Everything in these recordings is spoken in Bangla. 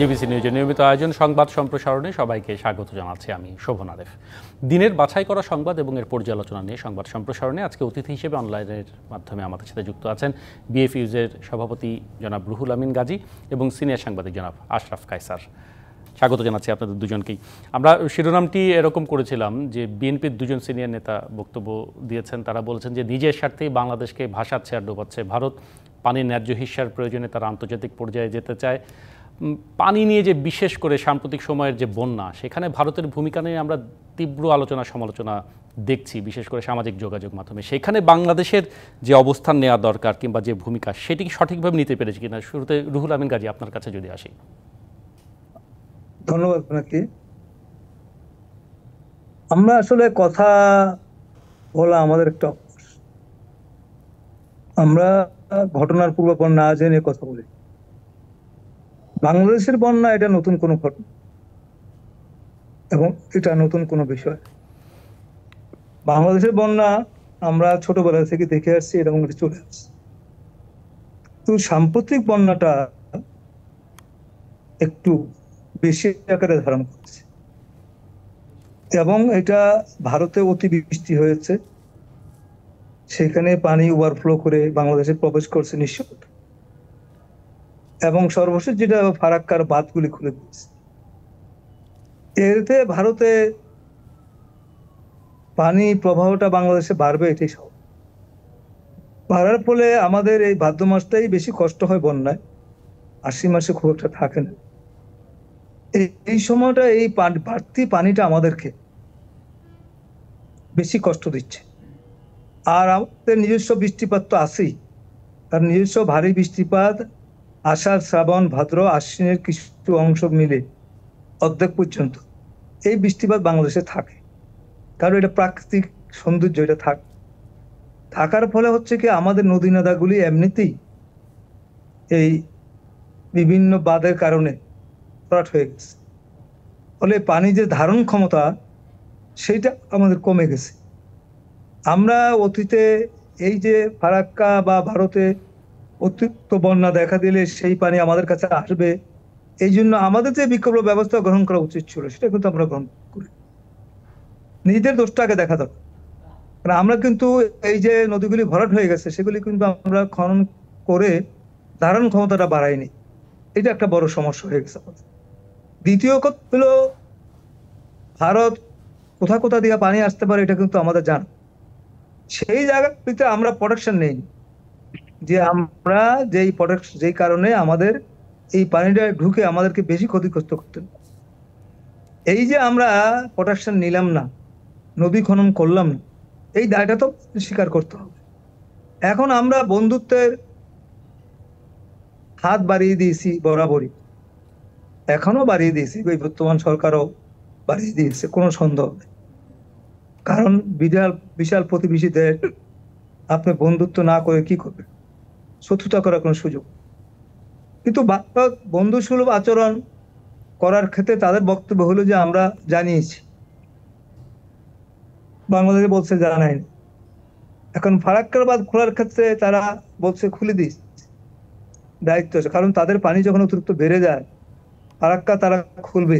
ডিবিসি নিউজের নিয়মিত আয়োজন সংবাদ সম্প্রসারণে সবাইকে স্বাগত জানাচ্ছি আমি শোভন আরেফ। দিনের বাছাই করা সংবাদ এবং এর পর্যালোচনা নিয়ে সংবাদ সম্প্রসারণে আজকে অতিথি হিসেবে অনলাইনের মাধ্যমে আমাদের সাথে যুক্ত আছেন বিএফইউজের সভাপতি জনাব রুহুল আমিন গাজী এবং সিনিয়র সাংবাদিক জনাব আশরাফ কায়সার। স্বাগত জানাচ্ছি আপনাদের দুজনকেই। আমরা শিরোনামটি এরকম করেছিলাম যে বিএনপির দুজন সিনিয়র নেতা বক্তব্য দিয়েছেন। তারা বলেছেন যে নিজের স্বার্থেই বাংলাদেশকে ভাসাচ্ছে আর ডোবাচ্ছে ভারত। পানির ন্যায্য হিস্যার প্রয়োজনে তারা আন্তর্জাতিক পর্যায়ে যেতে চায়। পানি নিয়ে যে বিশেষ করে সাম্প্রতিক সময়ের যে বন্যা, সেখানে ভারতের ভূমিকা নিয়ে আমরা তীব্র আলোচনা সমালোচনা দেখছি, বিশেষ করে সামাজিক যোগাযোগ মাধ্যমে। সেখানে বাংলাদেশের যে অবস্থান নেওয়া দরকার কিংবা যে ভূমিকা, সেটি সঠিকভাবে নিতে পেরেছে কিনা, শুরুতে রুহুল আমিন গাজী আপনার কাছে যদি আসি। ধন্যবাদ আপনাকে। আমরা আসলে কথা বলা আমাদের একটা অভ্যাস। আমরা ঘটনার পূর্বাপর না জেনে কথা বলি। বাংলাদেশের বন্যা এটা নতুন কোনো ঘটনা এবং এটা নতুন কোনো বিষয়। বাংলাদেশের বন্যা আমরা ছোটবেলা থেকে দেখে আসছি এবং এটা চলে আসছে। তো সাম্প্রতিক বন্যাটা একটু বেশি আকারে ধারণ করেছে এবং এটা ভারতে অতিবৃষ্টি হয়েছে, সেখানে পানি ওভারফ্লো করে বাংলাদেশে প্রবেশ করছে নিশ্চয়, এবং সর্বশেষ যেটা ফারাক্কার বাঁধগুলি খুলে দিয়েছে। এতে ভারতে পানি প্রবাহটা বাংলাদেশে বাড়বে, এটাই সব বাড়ার ফলে আমাদের এই ভাদ্র মাসটাই বেশি কষ্ট হয় বন্যায়, আশ্বিন মাসে খুব একটা থাকে না। এই সময়টা এই বাড়তি পানিটা আমাদেরকে বেশি কষ্ট দিচ্ছে। আর আমাদের নিজস্ব বৃষ্টিপাত তো আছেই, তার নিজস্ব ভারী বৃষ্টিপাত আষাঢ় শ্রাবণ ভাদ্র আশ্বিনের কিছু অংশ মিলে অর্ধেক পর্যন্ত এই বৃষ্টিপাত বাংলাদেশে থাকে, কারণ এটা প্রাকৃতিক সৌন্দর্য। এটা থাকার ফলে হচ্ছে কি আমাদের নদী নাদাগুলি এমনিতেই এই বিভিন্ন বাঁধের কারণে ভরাট হয়ে গেছে, ফলে পানি যে ধারণ ক্ষমতা সেইটা আমাদের কমে গেছে। আমরা অতীতে এই যে ফারাক্কা বা ভারতে অতিরিক্ত বন্যা দেখা দিলে সেই পানি আমাদের কাছে আসবে, এই জন্য আমাদের যে বিকল্প ব্যবস্থা গ্রহণ করা উচিত ছিল সেটা কিন্তু আমরা গ্রহণ করি। নিজেদের দোষটাকে দেখা দরকার। কারণ আমরা কিন্তু এই যে নদীগুলি ভরাট হয়ে গেছে সেগুলি কিন্তু আমরা খনন করে ধারণ ক্ষমতাটা বাড়াইনি, এটা একটা বড় সমস্যা হয়ে গেছে আমাদের। দ্বিতীয় কথা হলো ভারত কোথা কোথা দিয়ে পানি আসতে পারে এটা কিন্তু আমাদের জানা, সেই জায়গাটিতে আমরা প্রোটেকশন নেই, যে আমরা যেই কারণে আমাদের এই পানিটা ঢুকে আমাদেরকে বেশি ক্ষতিগ্রস্ত করতে, এই যে আমরা প্রোটেকশন নিলাম না, নদী খনন করলাম না, এই দায়টা তো স্বীকার করতে হবে। এখন আমরা বন্ধুত্বের হাত বাড়িয়ে দিয়েছি বরাবরই, এখনো বাড়িয়ে দিয়েছি, ওই বর্তমান সরকারও বাড়িয়ে দিয়েছে, কোনো সন্দেহ নেই। কারণ বিশাল প্রতিবেশী দেশ, আপনি বন্ধুত্ব না করে কি করবে, শত্রুতা করার কোনো সুযোগ। কিন্তু বন্ধু সুলভ আচরণ করার ক্ষেত্রে তাদের বক্তব্য হলো যে আমরা জানিয়েছি, বাংলাদেশে বলছে জানায়নি। এখন ফারাক্কার বাঁধ খোলার ক্ষেত্রে তারা বলছে খুলে দিস, দায়িত্ব আছে, কারণ তাদের পানি যখন অতিরিক্ত বেড়ে যায় ফারাক্কা তারা খুলবে,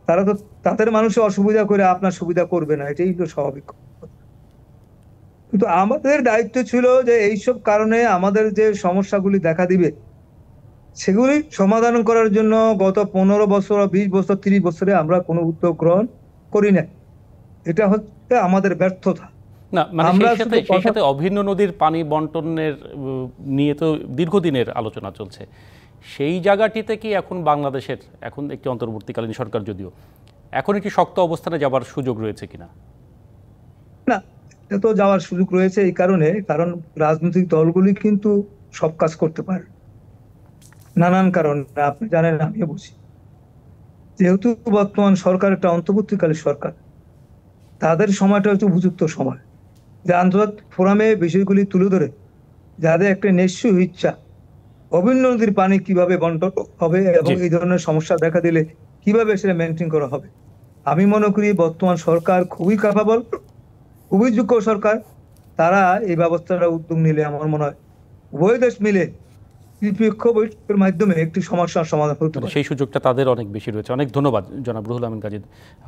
তারা তো তাদের মানুষের অসুবিধা করে আপনার সুবিধা করবে না, এটাই তো স্বাভাবিক। কিন্তু আমাদের দায়িত্ব ছিল যে এইসব কারণে আমাদের যে সমস্যাগুলি দেখা দিবে সেগুলি সমাধান করার জন্য গত 15 বছর 20 বছর 30 বছরে আমরা কোনো উদ্যোগ গ্রহণ করি না, এটা হচ্ছে আমাদের ব্যর্থতা। না, মানে সেই সাথে অভিন্ন নদীর পানি বন্টনের নিয়ে তো দীর্ঘদিনের আলোচনা চলছে। সেই জায়গাটিতে কি এখন বাংলাদেশের, এখন একটি অন্তর্বর্তীকালীন সরকার যদিও, এখন একটি শক্ত অবস্থানে যাবার সুযোগ রয়েছে কিনা? না, এটা তো যাওয়ার সুযোগ রয়েছে এই কারণে, কারণ রাজনৈতিক দলগুলি কিন্তু সব কাজ করতে পারে নানান কারণে, আপনি জানেন আমিও বুঝি। যেহেতু বর্তমান সরকার একটা অন্তর্বর্তীকালীন সরকার, তাদের সময়টা হচ্ছে উপযুক্ত সময় যে আন্তর্জাতিক ফোরামে বিষয়গুলি তুলে ধরে যাদের একটা নিশ্চয় ইচ্ছা অভিন্ন নদীর পানি কিভাবে বন্টন হবে এবং এই ধরনের সমস্যা দেখা দিলে কিভাবে সেটা মেনটেন করা হবে। আমি মনে করি বর্তমান সরকার খুবই ক্যাপাবল, খুবই যোগ্য সরকার। তারা এই ব্যবস্থাটা উদ্যোগ নিলে আমার মনে হয় উভয় দেশ মিলে ত্রিপক্ষ বৈঠকের মাধ্যমে একটি সমস্যার সমাধান হতে মানে পারে। সেই সুযোগটা তাদের অনেক বেশি রয়েছে। অনেক ধন্যবাদ জনাব রুহুল আমিন গাজী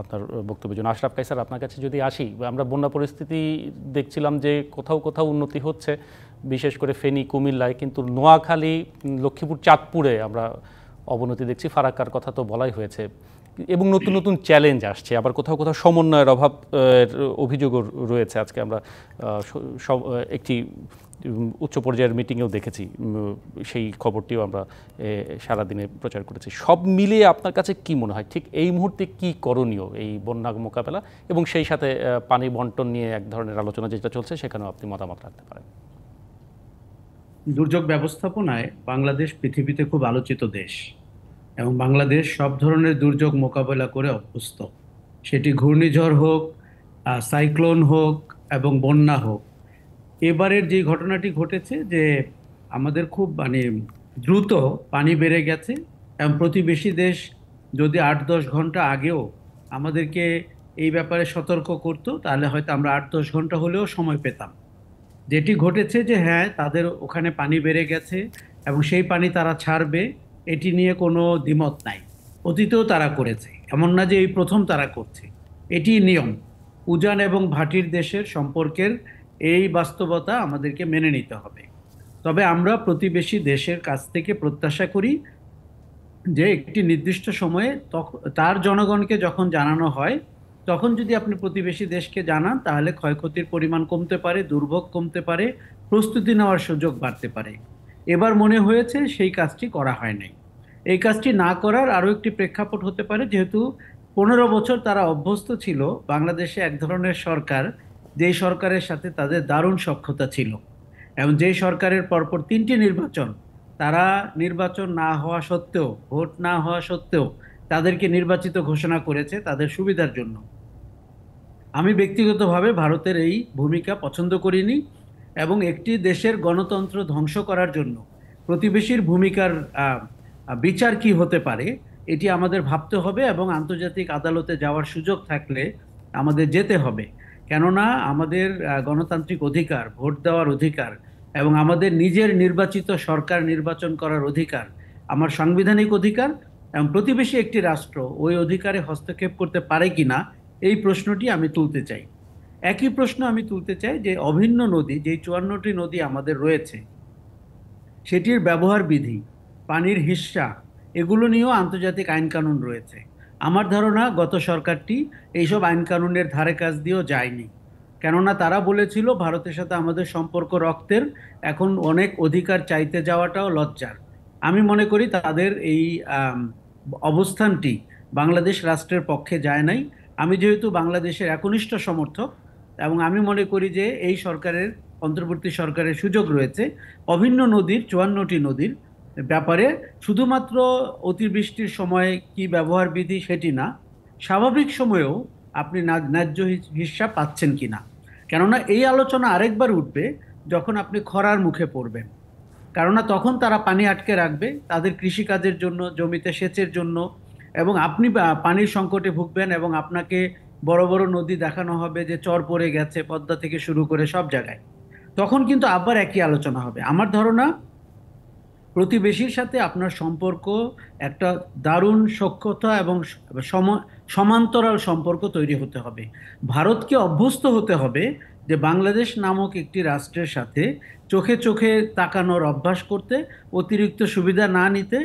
আপনার বক্তব্যের জন্য। আশরাফ কায়সার, আপনার কাছে যদি আসি, আমরা বন্যা পরিস্থিতি দেখছিলাম যে কোথাও কোথাও উন্নতি হচ্ছে, বিশেষ করে ফেনী, কুমিল্লায়, কিন্তু নোয়াখালী, লক্ষ্মীপুর, চাঁদপুরে আমরা অবনতি দেখছি। ফারাক্কার কথা তো বলাই হয়েছে, এবং নতুন নতুন চ্যালেঞ্জ আসছে। আবার কোথাও কোথাও সমন্বয়ের অভাব অভিযোগও রয়েছে। আজকে আমরা একটি উচ্চ পর্যায়ের মিটিংয়েও দেখেছি, সেই খবরটিও আমরা সারাদিনে প্রচার করেছি। সব মিলিয়ে আপনার কাছে কি মনে হয় ঠিক এই মুহূর্তে কি করণীয় এই বন্যা মোকাবেলা, এবং সেই সাথে পানি বন্টন নিয়ে এক ধরনের আলোচনা যেটা চলছে, সেখানেও আপনি মতামত রাখতে পারেন। দুর্যোগ ব্যবস্থাপনায় বাংলাদেশ পৃথিবীতে খুব আলোচিত দেশ, এবং বাংলাদেশ সব ধরনের দুর্যোগ মোকাবেলা করে অভ্যস্ত। সেটি ঘূর্ণিঝড় হোক, সাইক্লোন হোক, এবং বন্যা হোক। এবারের যে ঘটনাটি ঘটেছে যে আমাদের খুব দ্রুত পানি বেড়ে গেছে, এবং প্রতিবেশী দেশ যদি 8-10 ঘন্টা আগেও আমাদেরকে এই ব্যাপারে সতর্ক করতো, তাহলে হয়তো আমরা 8-10 ঘন্টা হলেও সময় পেতাম। যেটি ঘটেছে যে হ্যাঁ, তাদের ওখানে পানি বেড়ে গেছে এবং সেই পানি তারা ছাড়বে, এটি নিয়ে কোনো দ্বিমত নাই। অতীতেও তারা করেছে, এমন না যে এই প্রথম তারা করছে। এটি নিয়ম। উজান এবং ভাটির দেশের সম্পর্কের এই বাস্তবতা আমাদেরকে মেনে নিতে হবে। তবে আমরা প্রতিবেশী দেশের কাছ থেকে প্রত্যাশা করি যে একটি নির্দিষ্ট সময়ে তার জনগণকে যখন জানানো হয়, তখন যদি আপনি প্রতিবেশী দেশকে জানান, তাহলে ক্ষয়ক্ষতির পরিমাণ কমতে পারে, দুর্ভোগ কমতে পারে, প্রস্তুতি নেওয়ার সুযোগ বাড়তে পারে। এবার মনে হয়েছে সেই কাজটি করা হয় নাই। এই কাজটি না করার আরও একটি প্রেক্ষাপট হতে পারে, যেহেতু 15 বছর তারা অভ্যস্ত ছিল বাংলাদেশে এক ধরনের সরকার, যেই সরকারের সাথে তাদের দারুণ সখ্যতা ছিল, এবং যেই সরকারের পরপর 3টি নির্বাচন, তারা নির্বাচন না হওয়া সত্ত্বেও, ভোট না হওয়া সত্ত্বেও তাদেরকে নির্বাচিত ঘোষণা করেছে তাদের সুবিধার জন্য। আমি ব্যক্তিগতভাবে ভারতের এই ভূমিকা পছন্দ করিনি, এবং একটি দেশের গণতন্ত্র ধ্বংস করার জন্য প্রতিবেশীর ভূমিকার বিচার কি হতে পারে, এটি আমাদের ভাবতে হবে, এবং আন্তর্জাতিক আদালতে যাওয়ার সুযোগ থাকলে আমাদের যেতে হবে। কেননা আমাদের গণতান্ত্রিক অধিকার, ভোট দেওয়ার অধিকার, এবং আমাদের নিজের নির্বাচিত সরকার নির্বাচন করার অধিকার আমার সাংবিধানিক অধিকার, এবং প্রতিবেশী একটি রাষ্ট্র ওই অধিকারে হস্তক্ষেপ করতে পারে কিনা, এই প্রশ্নটি আমি তুলতে চাই। একই প্রশ্ন আমি তুলতে চাই যে অভিন্ন নদী, যে 54টি নদী আমাদের রয়েছে, সেটির ব্যবহার বিধি, পানির হিস্সা, এগুলো নিয়েও আন্তর্জাতিক আইন কানুন রয়েছে। আমার ধারণা গত সরকারটি এইসব আইন কানুনের ধারে কাছ দিয়েও যায়নি, কেননা তারা বলেছিল ভারতের সাথে আমাদের সম্পর্ক রক্তের, এখন অনেক অধিকার চাইতে যাওয়াটাও লজ্জার। আমি মনে করি তাদের এই অবস্থানটি বাংলাদেশ রাষ্ট্রের পক্ষে যায় নাই। আমি যেহেতু বাংলাদেশের একনিষ্ঠ সমর্থক, এবং আমি মনে করি যে এই সরকারের, অন্তর্বর্তী সরকারের সুযোগ রয়েছে অভিন্ন নদীর, 54টি নদীর ব্যাপারে শুধুমাত্র অতিবৃষ্টির সময় কি ব্যবহার বিধি সেটি না, স্বাভাবিক সময়েও আপনি ন্যায্য হিস্সা পাচ্ছেন কিনা। কেননা এই আলোচনা আরেকবার উঠবে যখন আপনি খরার মুখে পড়বেন, কেননা তখন তারা পানি আটকে রাখবে তাদের কৃষিকাজের জন্য, জমিতে সেচের জন্য, এবং আপনি পানির সংকটে ভুগবেন, এবং আপনাকে বড় বড় নদী দেখানো হবে যে চর পড়ে গেছে, পদ্মা থেকে শুরু করে সব জায়গায়। তখন কিন্তু আবার একই আলোচনা হবে। আমার ধারণা প্রতিবেশীর সাথে আপনার সম্পর্ক একটা দারুণ সখ্যতা এবং সমান্তরাল সম্পর্ক তৈরি হতে হবে। ভারতকে অভ্যস্ত হতে হবে যে বাংলাদেশ নামক একটি রাষ্ট্রের সাথে চোখে চোখে তাকানোর অভ্যাস করতে, অতিরিক্ত সুবিধা না নিতে,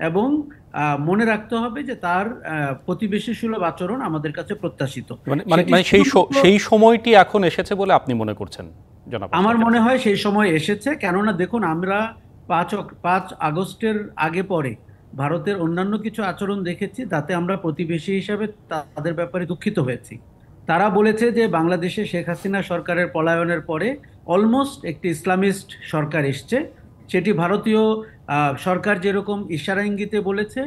এবং মনে রাখতে হবে যে তার প্রতিবেশী সুলভ আচরণ আমাদের কাছে প্রত্যাশিত। সেই সময়টি এখন এসেছে বলে আপনি মনে করছেন জনাব? আমার মনে হয় সেই সময় এসেছে, কেননা দেখুন, আমরা 5 আগস্টের আগে পরে ভারতের অন্যান্য কিছু আচরণ দেখেছি, তাতে আমরা প্রতিবেশী হিসাবে তাদের ব্যাপারে দুঃখিত হয়েছি। তারা বলেছে যে বাংলাদেশে শেখ হাসিনা সরকারের পলায়নের পরে অলমোস্ট একটি ইসলামিস্ট সরকার এসছে। সেটি ভারতীয় সরকার যেরকম ইশারা ইঙ্গিতে বলেছে,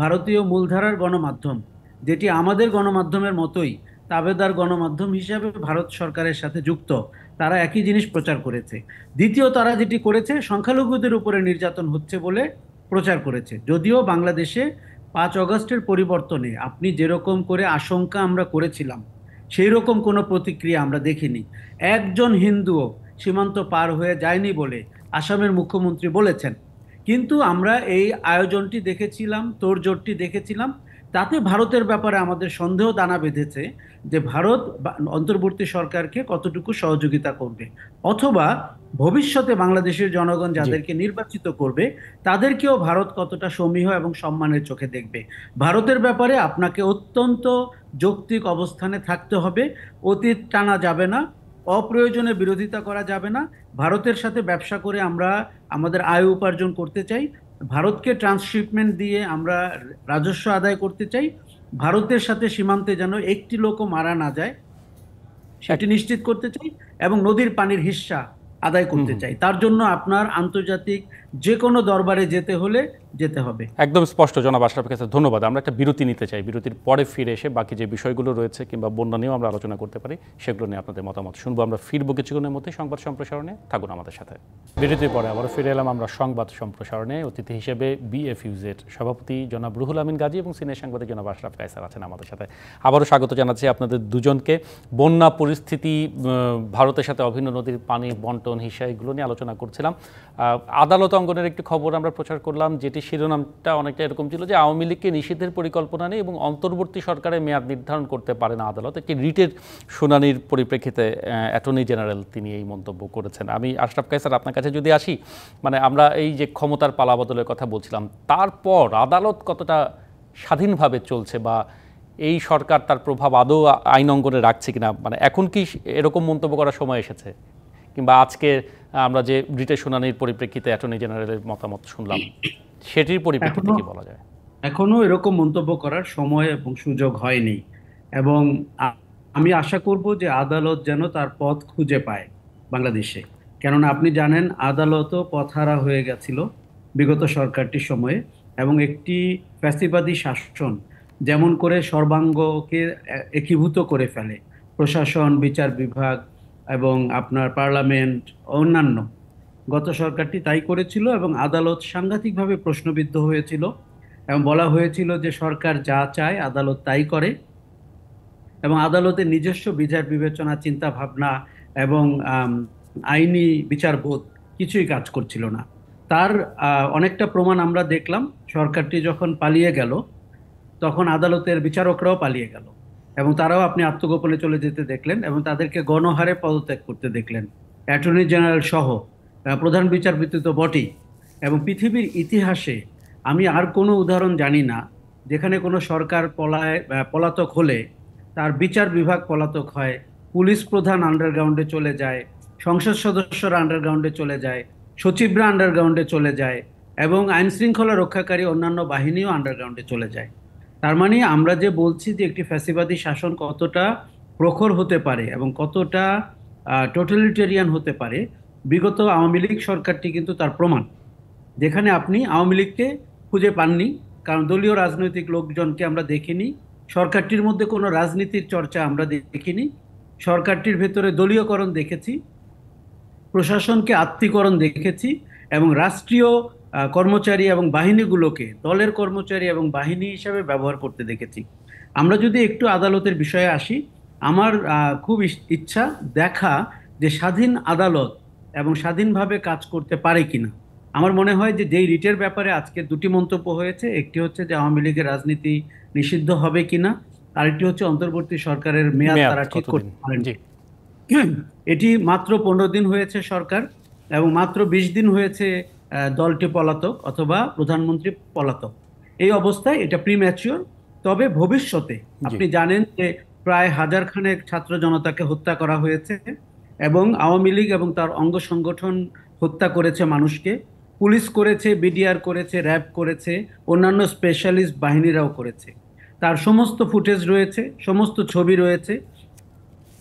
ভারতীয় মূলধারার গণমাধ্যম, যেটি আমাদের গণমাধ্যমের মতোই তাবেদার গণমাধ্যম হিসাবে ভারত সরকারের সাথে যুক্ত, তারা একই জিনিস প্রচার করেছে। দ্বিতীয়, তারা যেটি করেছে, সংখ্যালঘুদের উপরে নির্যাতন হচ্ছে বলে প্রচার করেছে। যদিও বাংলাদেশে 5 আগস্টের পরিবর্তনে আপনি যেরকম করে আশঙ্কা আমরা করেছিলাম, সেই রকম কোনো প্রতিক্রিয়া আমরা দেখিনি। একজন হিন্দুও সীমান্ত পার হয়ে যায়নি বলে আসামের মুখ্যমন্ত্রী বলেছেন। কিন্তু আমরা এই আয়োজনটি দেখেছিলাম, তোড়জোড়টি দেখেছিলাম, তাতে ভারতের ব্যাপারে আমাদের সন্দেহ দানা বেঁধেছে যে ভারত অন্তর্বর্তী সরকারকে কতটুকু সহযোগিতা করবে, অথবা ভবিষ্যতে বাংলাদেশের জনগণ জি। যাদেরকে নির্বাচিত করবে তাদেরকেও ভারত কতটা সমীহ এবং সম্মানের চোখে দেখবে। ভারতের ব্যাপারে আপনাকে অত্যন্ত যৌক্তিক অবস্থানে থাকতে হবে, অতীত টানা যাবে না, অপ্রয়োজনে বিরোধিতা করা যাবে না। ভারতের সাথে ব্যবসা করে আমরা আমাদের আয় উপার্জন করতে চাই, ভারতকে ট্রান্সশিপমেন্ট দিয়ে আমরা রাজস্ব আদায় করতে চাই, ভারতের সাথে সীমান্তে যেন একটি লোকও মারা না যায় সেটি নিশ্চিত করতে চাই, এবং নদীর পানির হিস্সা আদায় করতে চাই। তার জন্য আপনার আন্তর্জাতিক যে কোনো দরবারে যেতে হলে যেতে হবে। একদম স্পষ্ট জনাব আশরাফের কাছে ধন্যবাদ। আমরা একটা বিরতি নিতে চাই, বিরতির পরে ফিরে এসে বাকি যে বিষয়গুলো রয়েছে কিংবা বন্যা নিয়েও আমরা আলোচনা করতে পারি, সেগুলো নিয়ে আপনাদের মতামত শুনবো। আমরা ফিরবো কিছুক্ষণের মধ্যে সংবাদ সম্প্রসারণে, থাকুন আমাদের সাথে। বিরতির পরে আবারও ফিরে এলাম আমরা সংবাদ সম্প্রসারণে। অতিথি হিসেবে বিএফইউজের সভাপতি জনাব রুহুল আমিন গাজী এবং সিনিয়র সাংবাদিক জনাব আশরাফ কায়সার আছেন আমাদের সাথে। আবারও স্বাগত জানাচ্ছি আপনাদের দুজনকে। বন্যা পরিস্থিতি, ভারতের সাথে অভিন্ন নদীর পানি বন্টন, হিসা, এগুলো নিয়ে আলোচনা করছিলাম। আদালত অঙ্গনের একটি খবর আমরা প্রচার করলাম, যেটি শিরোনামটা অনেকটা এরকম ছিল যে আওয়ামী লীগকে নিষিদ্ধের পরিকল্পনা নেই এবং অন্তর্বর্তী সরকারের মেয়াদ নির্ধারণ করতে পারে না আদালত। একটি রিটের শুনানির পরিপ্রেক্ষিতে অ্যাটর্নি জেনারেল তিনি এই মন্তব্য করেছেন। আমি আশরাফ কায়সার আপনার কাছে যদি আসি, মানে আমরা এই যে ক্ষমতার পালাবদলের কথা বলছিলাম, তারপর আদালত কতটা স্বাধীনভাবে চলছে বা এই সরকার তার প্রভাব আদৌ আইন অঙ্গনে রাখছে কিনা, মানে এখন কি এরকম মন্তব্য করার সময় এসেছে? কিংবা আজকে আমরা যে রিটের শুনানির পরিপ্রেক্ষিতে অ্যাটর্নি জেনারেলের মতামত শুনলাম, সেটির পরিপ্রেক্ষিতে কি বলা যায়? এখনো এরকম মন্তব্য করার সময় এবং সুযোগ হয়নি, এবং আমি আশা করব যে আদালত যেন তার পথ খুঁজে পায় বাংলাদেশে। কেননা আপনি জানেন আদালতও পথহারা হয়ে গেছিল বিগত সরকারটির সময়ে, এবং একটি ফ্যাসিবাদী শাসন যেমন করে সর্বাঙ্গকে একীভূত করে ফেলে, প্রশাসন, বিচার বিভাগ এবং আপনার পার্লামেন্ট, অন্যান্য, গত সরকারটি তাই করেছিল। এবং আদালত সাংঘাতিকভাবে প্রশ্নবিদ্ধ হয়েছিল এবং বলা হয়েছিল যে সরকার যা চায় আদালত তাই করে, এবং আদালতের নিজস্ব বিচার বিবেচনা, চিন্তা ভাবনা এবং আইনি বিচারবোধ কিছুই কাজ করছিল না। তার অনেকটা প্রমাণ আমরা দেখলাম সরকারটি যখন পালিয়ে গেল, তখন আদালতের বিচারকরাও পালিয়ে গেল এবং তারাও আপনি আত্মগোপনে চলে যেতে দেখলেন এবং তাদেরকে গণহারে পদত্যাগ করতে দেখলেন, অ্যাটর্নি জেনারেল সহ। প্রধান বিচারপতি তো বটেই। এবং পৃথিবীর ইতিহাসে আমি আর কোনো উদাহরণ জানি না যেখানে কোনো সরকার পলাতক হলে তার বিচার বিভাগ পলাতক হয়, পুলিশ প্রধান আন্ডারগ্রাউন্ডে চলে যায়, সংসদ সদস্যরা আন্ডারগ্রাউন্ডে চলে যায়, সচিবরা আন্ডারগ্রাউন্ডে চলে যায়, এবং আইন শৃঙ্খলা রক্ষাকারী অন্যান্য বাহিনীও আন্ডারগ্রাউন্ডে চলে যায়। তার মানে আমরা যে বলছি যে একটি ফ্যাসিবাদী শাসন কতটা প্রখর হতে পারে এবং কতটা টোটালিটেরিয়ান হতে পারে, বিগত আওয়ামী লীগ সরকারটি কিন্তু তার প্রমাণ। যেখানে আপনি আওয়ামী লীগকে খুঁজে পাননি, কারণ দলীয় রাজনৈতিক লোকজনকে আমরা দেখিনি, সরকারটির মধ্যে কোনো রাজনীতির চর্চা আমরা দেখিনি, সরকারটির ভেতরে দলীয়করণ দেখেছি, প্রশাসনকে আত্মীকরণ দেখেছি, এবং রাষ্ট্রীয় কর্মচারী এবং বাহিনীগুলোকে দলের কর্মচারী এবং বাহিনী হিসাবে ব্যবহার করতে দেখেছি। আমরা যদি একটু আদালতের বিষয়ে আসি, আমার খুব ইচ্ছা দেখা যে স্বাধীন আদালত এবং স্বাধীনভাবে কাজ করতে পারে কিনা। আমার মনে হয় যে যেই রিটের ব্যাপারে আজকে দুটি মন্তব্য হয়েছে, একটি হচ্ছে যে আওয়ামী লীগের রাজনীতি নিষিদ্ধ হবে কিনা, আরেকটি হচ্ছে অন্তর্বর্তী সরকারের মেয়াদ তারা ঠিক করতে পারেন। এটি মাত্র 15 দিন হয়েছে সরকার, এবং মাত্র 20 দিন হয়েছে দলটি পলাতক অথবা প্রধানমন্ত্রী পলাতক। এই অবস্থায় এটা প্রিম্যাচিওর। তবে ভবিষ্যতে আপনি জানেন যে প্রায় 1000 খানেক ছাত্র জনতাকে হত্যা করা হয়েছে, এবং আওয়ামী লীগ এবং তার অঙ্গ সংগঠন হত্যা করেছে মানুষকে, পুলিশ করেছে, বিডিআর করেছে, র্যাব করেছে, অন্যান্য স্পেশালিস্ট বাহিনীরাও করেছে। তার সমস্ত ফুটেজ রয়েছে, সমস্ত ছবি রয়েছে,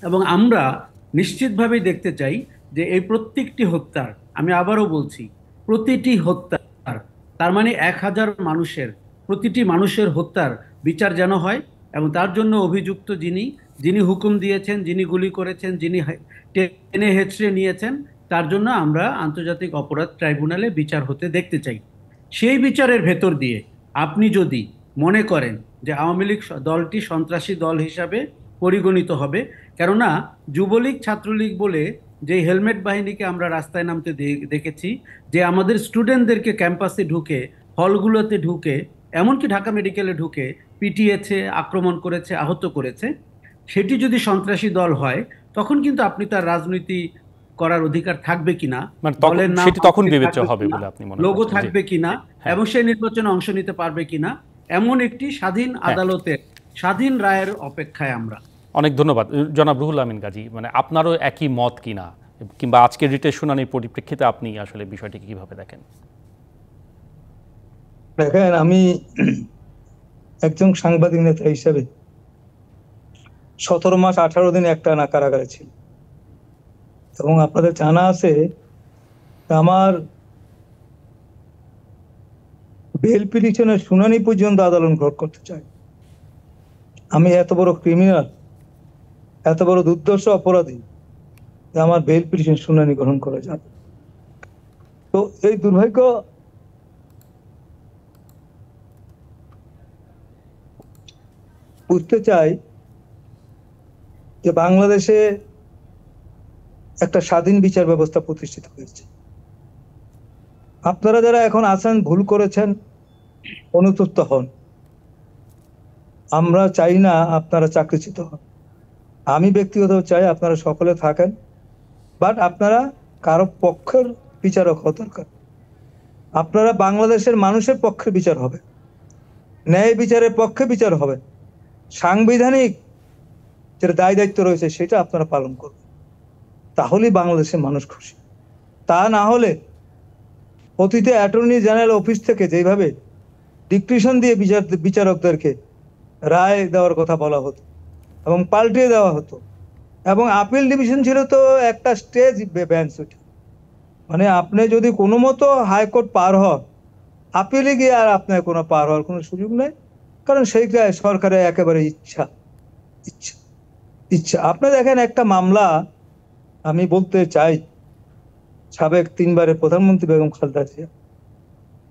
এবং আমরা নিশ্চিতভাবেই দেখতে চাই যে এই প্রত্যেকটি হত্যার, আমি আবারও বলছি, প্রতিটি হত্যার, তার মানে 1000 মানুষের, প্রতিটি মানুষের হত্যার বিচার যেন হয়, এবং তার জন্য অভিযুক্ত যিনি হুকুম দিয়েছেন, যিনি গুলি করেছেন, যিনি টেনে হেঁচড়ে নিয়েছেন, তার জন্য আমরা আন্তর্জাতিক অপরাধ ট্রাইব্যুনালে বিচার হতে দেখতে চাই। সেই বিচারের ভেতর দিয়ে আপনি যদি মনে করেন যে আওয়ামী লীগ দলটি সন্ত্রাসী দল হিসাবে পরিগণিত হবে, কেননা যুবলীগ ছাত্রলীগ বলে যে হেলমেট বাহিনীকে আমরা রাস্তায় নামতে দেখেছি, যে আমাদের স্টুডেন্টদেরকে ক্যাম্পাসে ঢুকে, হলগুলোতে ঢুকে, এমনকি ঢাকা মেডিকেলে ঢুকে পিটিয়েছে, আক্রমণ করেছে, আহত করেছে, সেটি যদি সন্ত্রাসী দল হয়, তখন কিন্তু আপনি তার রাজনীতি করার অধিকার থাকবে কিনা, মানে দলের নাম সেটি তখন বিবেচ্য থাকবে হবে কিনা, বলে আপনি মনে লোগো করছেন? জি, থাকবে কিনা, হ্যাঁ, এবং সেই নির্বাচনে অংশ নিতে পারবে কিনা, এমন একটি স্বাধীন হ্যাঁ। আদালতের স্বাধীন রায়ের অপেক্ষায় আমরা। অনেক ধন্যবাদ জনাব রুহুল আমিন গাজী। মানে আপনারও একই মত কিনা, কিংবা আজকের রিটের শুনানির পরিপ্রেক্ষিতে আপনি আসলে বিষয়টিকে কিভাবে দেখেন? দেখেন, আমি একজন সাংবাদিক নেতা হিসেবে 17 মাস 18 দিন একটানা কারাগারে ছিল, এবং আপনাদের জানা আছে আমার বেল পিটিশনের শুনানি পর্যন্ত আদালত গ্রহণ করতে চাই। আমি এত বড় ক্রিমিনাল, এত বড় দুর্দর্শ অপরাধী, যে আমার বেল পিটিশন শুনানি গ্রহণ করা যাবে? তো এই দুর্ভাগ্য বুঝতে চাই যে বাংলাদেশে একটা স্বাধীন বিচার ব্যবস্থা প্রতিষ্ঠিত হয়েছে। আপনারা যারা এখন আছেন, ভুল করেছেন, অনুতপ্ত হন। আমরা চাই না আপনারা চাকরিচ্যুত হন। আমি ব্যক্তিগতভাবে চাই আপনারা সকলে থাকেন, বাট আপনারা কারো পক্ষের বিচারক হওয়া দরকার। আপনারা বাংলাদেশের মানুষের পক্ষে বিচার হবে, ন্যায় বিচারের পক্ষে বিচার হবে, সাংবিধানিক যে দায় দায়িত্ব রয়েছে সেটা আপনারা পালন করবেন। তাহলেই বাংলাদেশের মানুষ খুশি। তা না হলে অতীতে অ্যাটর্নি জেনারেল অফিস থেকে যেভাবে ডিক্রিশন দিয়ে বিচারকদেরকে রায় দেওয়ার কথা বলা হতো এবং পাল্টিয়ে দেওয়া হতো, এবং আপিল ডিভিশন ছিল তো একটা স্টেজ বেঞ্চ। মানে আপনি যদি কোনো মতো হাইকোর্ট পার হন, আপিলে গিয়ে আর আপনার কোনো পার হওয়ার কোনো সুযোগ নেই, কারণ সেইটা সরকারের একেবারে ইচ্ছা ইচ্ছা ইচ্ছা। আপনি দেখেন, একটা মামলা আমি বলতে চাই, সাবেক 3 বারের প্রধানমন্ত্রী বেগম খালেদা জিয়া,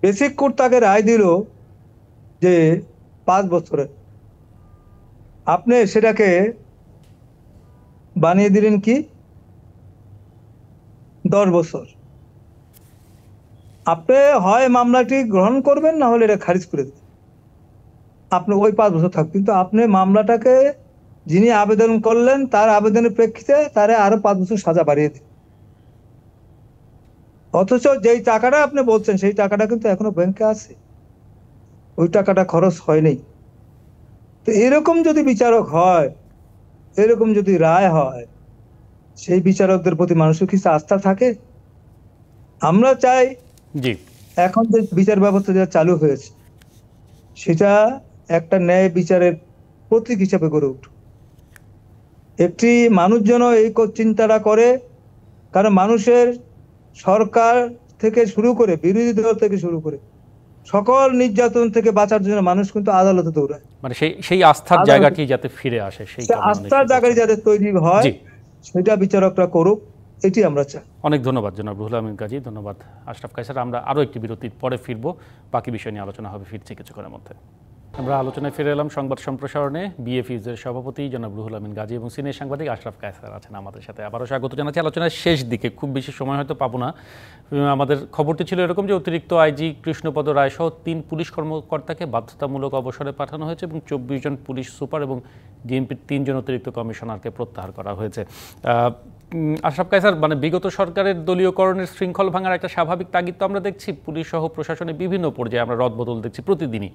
বেসিক কোর্ট তাকে রায় দিল যে 5 বছরের, আপনি সেটাকে বানিয়ে দিলেন কি 10 বছর। আপনি হয় মামলাটি গ্রহণ করবেন, না হলে এটা খারিজ করে দেবেন, আপনি ওই 5 বছর থাকবেন। কিন্তু আপনি মামলাটাকে, যিনি আবেদন করলেন তার আবেদনের প্রেক্ষিতে তারে আরো 5 বছর সাজা বাড়িয়ে দিন, অথচ যেই টাকাটা আপনি বলছেন সেই টাকাটা কিন্তু এখনো ব্যাংকে আছে, ওই টাকাটা খরচ হয়নি। তো এরকম যদি বিচারক হয়, এরকম যদি রায় হয়, সেই বিচারকদের প্রতি মানুষের কিছু আস্থা থাকে? আমরা চাই জি, এখন যে বিচার ব্যবস্থা যা চালু হয়েছে সেটা একটা ন্যায় বিচারের প্রতীক হিসেবে গড়ে উঠুক। একটি মানুষ যেন এই চিন্তাটা করে, কারণ মানুষের সরকার থেকে শুরু করে বিরোধী দল থেকে শুরু করে সকল নির্যাতন থেকে বাঁচার জন্য মানুষ কিন্তু আদালতে দৌড়ায়। মানে সেই আস্থার জায়গাটি যাতে ফিরে আসে, সেই কারণে আস্থার জায়গায় যাতে তৈরি হয় জি, সেটা বিচারকরা করুক, এটি আমরা চাই। অনেক ধন্যবাদ জনাব রুহুল আমিন গাজী, ধন্যবাদ আশরাফ কায়সার। আমরা আরও একটি বিরতির পরে ফিরবো, বাকি বিষয় নিয়ে আলোচনা হবে, ফিরছি কিছুক্ষণের মধ্যে। আমরা আলোচনায় ফিরে এলাম সংবাদ সম্প্রসারণে। বিএফইউজের সভাপতি জনাব রুহুল আমিন গাজী এবং সিনিয়র সাংবাদিক আশরাফ কায়সার আছেন আমাদের সাথে। আবারও স্বাগত জানাচ্ছি। আলোচনার শেষ দিকে, খুব বেশি সময় হয়তো পাবো না। আমাদের খবরটি ছিল এরকম যে অতিরিক্ত আইজি কৃষ্ণপদ রায় সহ 3 পুলিশ কর্মকর্তাকে বাধ্যতামূলক অবসরে পাঠানো হয়েছে এবং 24 জন পুলিশ সুপার এবং ডিএমপির 3 জন অতিরিক্ত কমিশনারকে প্রত্যাহার করা হয়েছে। আশরাফ কায়সার, মানে বিগত সরকারের দলীয়করণের শৃঙ্খল ভাঙার একটা স্বাভাবিক তাগিদ তো আমরা দেখছি, পুলিশ সহ প্রশাসনের বিভিন্ন পর্যায়ে আমরা রদবদল দেখছি প্রতিদিনই,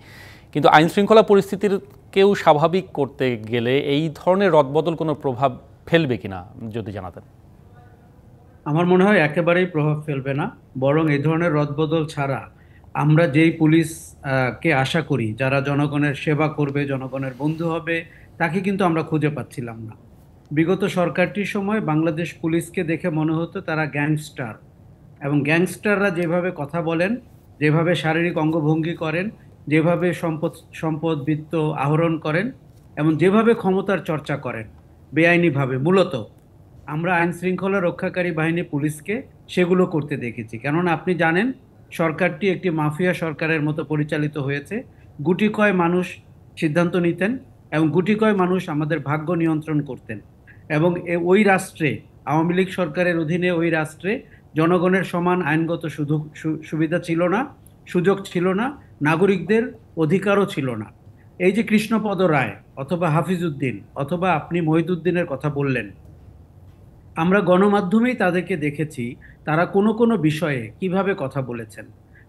কিন্তু আইন শৃঙ্খলা পরিস্থিতির কেউ স্বাভাবিক করতে গেলে এই ধরনের রদবদল কোনো প্রভাব ফেলবে কিনা যদি জানাতেন। আমার মনে হয় একেবারেই প্রভাব ফেলবে না, বরং এই ধরনের রদবদল ছাড়া আমরা যেই পুলিশ কে আশা করি, যারা জনগণের সেবা করবে, জনগণের বন্ধু হবে, তাকে কিন্তু আমরা খুঁজে পাচ্ছিলাম না। বিগত সরকারটির সময় বাংলাদেশ পুলিশকে দেখে মনে হতো তারা গ্যাংস্টার, এবং গ্যাংস্টাররা যেভাবে কথা বলেন, যেভাবে শারীরিক অঙ্গভঙ্গি করেন, যেভাবে সম্পদ বিত্ত আহরণ করেন, এবং যেভাবে ক্ষমতার চর্চা করেন বেআইনিভাবে, মূলত আমরা আইন শৃঙ্খলা রক্ষাকারী বাহিনী পুলিশকে সেগুলো করতে দেখেছি। কেননা আপনি জানেন, সরকারটি একটি মাফিয়া সরকারের মতো পরিচালিত হয়েছে। গুটি কয় মানুষ সিদ্ধান্ত নিতেন এবং গুটি কয় মানুষ আমাদের ভাগ্য নিয়ন্ত্রণ করতেন, এবং ওই রাষ্ট্রে আওয়ামী লীগ সরকারের অধীনে ওই রাষ্ট্রে জনগণের সমান আইনগত সুবিধা ছিল না, সুযোগ ছিল না, নাগরিকদের অধিকারও ছিল না। এই যে কৃষ্ণপদ রায় অথবা হাফিজউদ্দিন অথবা আপনি মহিদুদ্দিনের কথা বললেন, আমরা গণমাধ্যমেই তাদেরকে দেখেছি তারা কোনো কোনো বিষয়ে কিভাবে কথা বলেছেন।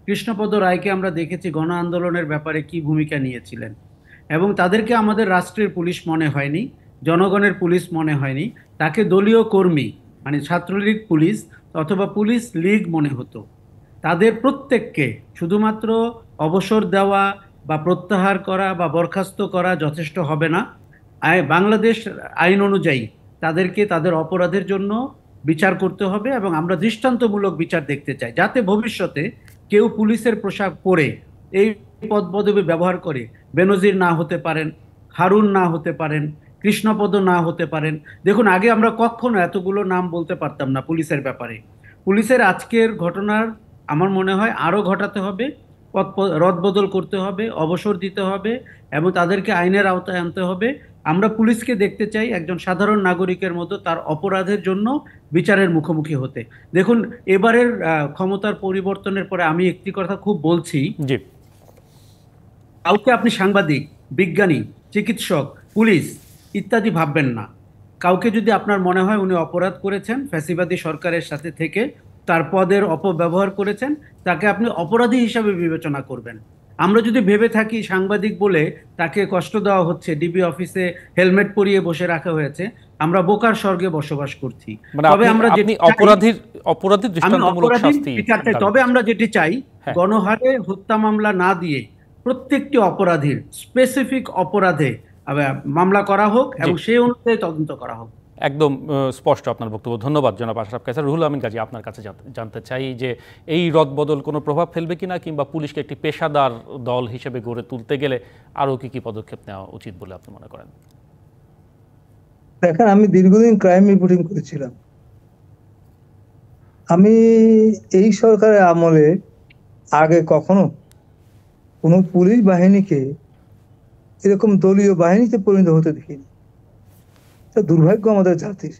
কৃষ্ণপদ রায়কে আমরা দেখেছি গণ আন্দোলনের ব্যাপারে কি ভূমিকা নিয়েছিলেন, এবং তাদেরকে আমাদের রাষ্ট্রের পুলিশ মনে হয়নি, জনগণের পুলিশ মনে হয়নি, তাকে দলীয় কর্মী মানে ছাত্রলীগ পুলিশ অথবা পুলিশ লীগ মনে হতো। তাদের প্রত্যেককে শুধুমাত্র অবসর দেওয়া বা প্রত্যাহার করা বা বরখাস্ত করা যথেষ্ট হবে না। বাংলাদেশ আইন অনুযায়ী তাদেরকে তাদের অপরাধের জন্য বিচার করতে হবে, এবং আমরা দৃষ্টান্তমূলক বিচার দেখতে চাই, যাতে ভবিষ্যতে কেউ পুলিশের পোশাক পরে এই পদ পদবি ব্যবহার করে বেনজির না হতে পারেন, হারুন না হতে পারেন, কৃষ্ণপদ না হতে পারেন। দেখুন, আগে আমরা কখনো এতগুলো নাম বলতে পারতাম না পুলিশের ব্যাপারে। পুলিশের আজকের ঘটনার আমার মনে হয় আরও ঘটাতে হবে, রদবদল করতে হবে, অবসর দিতে হবে, এবং তাদেরকে আইনের আওতায় আনতে হবে। আমরা পুলিশকে দেখতে চাই একজন সাধারণ নাগরিকের মতো তার অপরাধের জন্য বিচারের মুখোমুখি হতে। দেখুন, এবারের ক্ষমতার পরিবর্তনের পরে আমি একটি কথা খুব বলছি, কাউকে আপনি সাংবাদিক, বিজ্ঞানী, চিকিৎসক, পুলিশ ইত্যাদি ভাববেন না। কাউকে যদি আপনার মনে হয় উনি অপরাধ করেছেন, ফ্যাসিবাদী সরকারের সাথে থেকে তার পদের অপব্যবহার করেছেন, তাকে আপনি অপরাধী হিসাবে বিবেচনা করবেন। আমরা যদি ভেবে থাকি সাংবাদিক বলে তাকে কষ্ট দেওয়া হচ্ছে, ডিবি অফিসে হেলমেট পরিয়ে বসে রাখা হয়েছে, আমরা বোকার স্বর্গে বসবাস করছি। তবে আমরা তবে আমরা যেটি চাই, গণহারে হত্যা মামলা না দিয়ে প্রত্যেকটি অপরাধীর স্পেসিফিক অপরাধে মামলা করা হোক এবং সেই অনুযায়ী তদন্ত করা হোক। একদম স্পষ্ট আপনার বক্তব্য। ধন্যবাদ জনাব আশরাফ কায়সার। রুহুল আমিন গাজী, আপনার কাছে জানতে চাই যে এই রদবদল কোনো প্রভাব ফেলবে কিনা, কিংবা পুলিশকে একটি পেশাদার দল হিসেবে গড়ে তুলতে গেলে আরও কি কি পদক্ষেপ নেওয়া উচিত বলে আপনি মনে করেন? দেখেন, আমি দীর্ঘদিন ক্রাইম রিপোর্টিং করেছিলাম। আমি এই সরকারের আমলে আগে কখনো কোনো পুলিশ বাহিনীকে এরকম দলীয় বাহিনীতে পরিণত হতে দেখিনি। দুর্ভাগ্য আমাদের জাতির।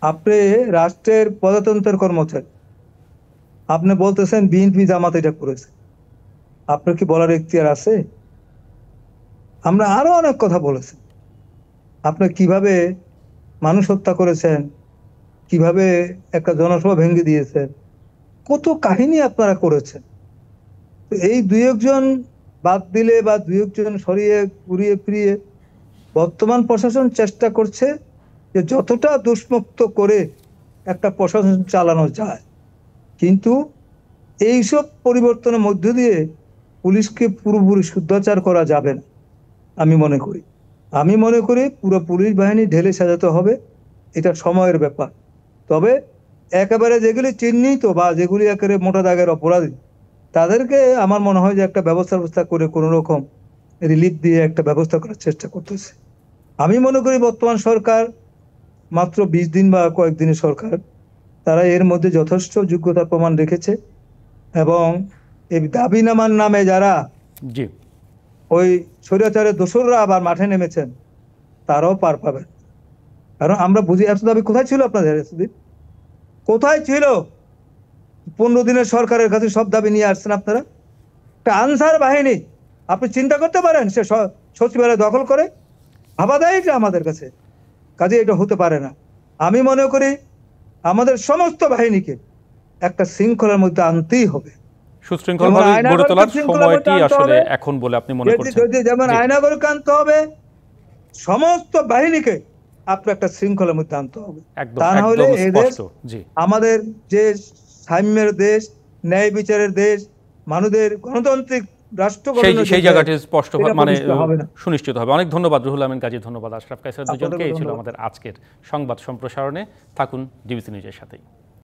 আপনি রাষ্ট্রের প্রজাতন্ত্রের কর্মচারী, আপনি বলতেছেন বিএনপি জামাত এটা করেছে, আপনার কি বলার এখতিয়ার আছে? আমরা আরো অনেক কথা বলেছি, আপনি কিভাবে মানুষ হত্যা করেছেন, কিভাবে একটা জনসভা ভেঙে দিয়েছেন, কত কাহিনী আপনারা করেছেন। এই দুই একজন বাদ দিলে বা দুই একজন সরিয়ে ঘুরিয়ে ফিরিয়ে বর্তমান প্রশাসন চেষ্টা করছে যে যতটা দুষ্মুক্ত করে একটা প্রশাসন চালানো যায়, কিন্তু এইসব পরিবর্তনের মধ্য দিয়ে পুলিশকে পুরোপুরি শুদ্ধাচার করা যাবে না। আমি মনে করি পুরো পুলিশ বাহিনী ঢেলে সাজাতে হবে, এটা সময়ের ব্যাপার। তবে একেবারে যেগুলি চিহ্নিত বা যেগুলি একেবারে মোটা দাগের অপরাধী, তাদেরকে আমার মনে হয় যে একটা ব্যবস্থা করে কোনো রকম রিলিফ দিয়ে একটা ব্যবস্থা করার চেষ্টা করতেছে। আমি মনে করি বর্তমান সরকার মাত্র 20 দিন বা কয়েকদিনের সরকার, তারা এর মধ্যে যথেষ্ট যোগ্যতার প্রমাণ রেখেছে, এবং এই দাবিনামার নামে যারা ওই স্বৈরাচারের দোসররা আবার মাঠে নেমেছেন, তারাও পার পাবেন। কারণ আমরা বুঝি এত দাবি কোথায় ছিল আপনাদের, এতদিন কোথায় ছিল? 15 দিনের সরকারের কাছে সব দাবি নিয়ে আসছেন আপনারা। একটা আনসার বাহিনী আপনি চিন্তা করতে পারেন সে সচিবালয় দখল করে, ভাবা দেয় এটা আমাদের কাছে, কাজে এটা হতে পারে না। আমি মনে করি আমাদের সমস্ত বাহিনীকে একটা শৃঙ্খলার মধ্যে আনতেই হবে। যেমন আইনাগরিক আনতে হবে, সমস্ত বাহিনীকে আপনার একটা শৃঙ্খলার মধ্যে আনতে হবে। তা না হলে এই দেশ, আমাদের যে সাম্যের দেশ, ন্যায় বিচারের দেশ, মানুষের গণতান্ত্রিক রাষ্ট্র, সেই জায়গাটি স্পষ্ট মানে সুনিশ্চিত হবে। অনেক ধন্যবাদ রুহুল আমিন গাজী, ধন্যবাদ আশরাফ কায়সার, দুজনকে। এই ছিল আমাদের আজকের সংবাদ সম্প্রসারণে। থাকুন ডিবিসি নিউজের সাথেই।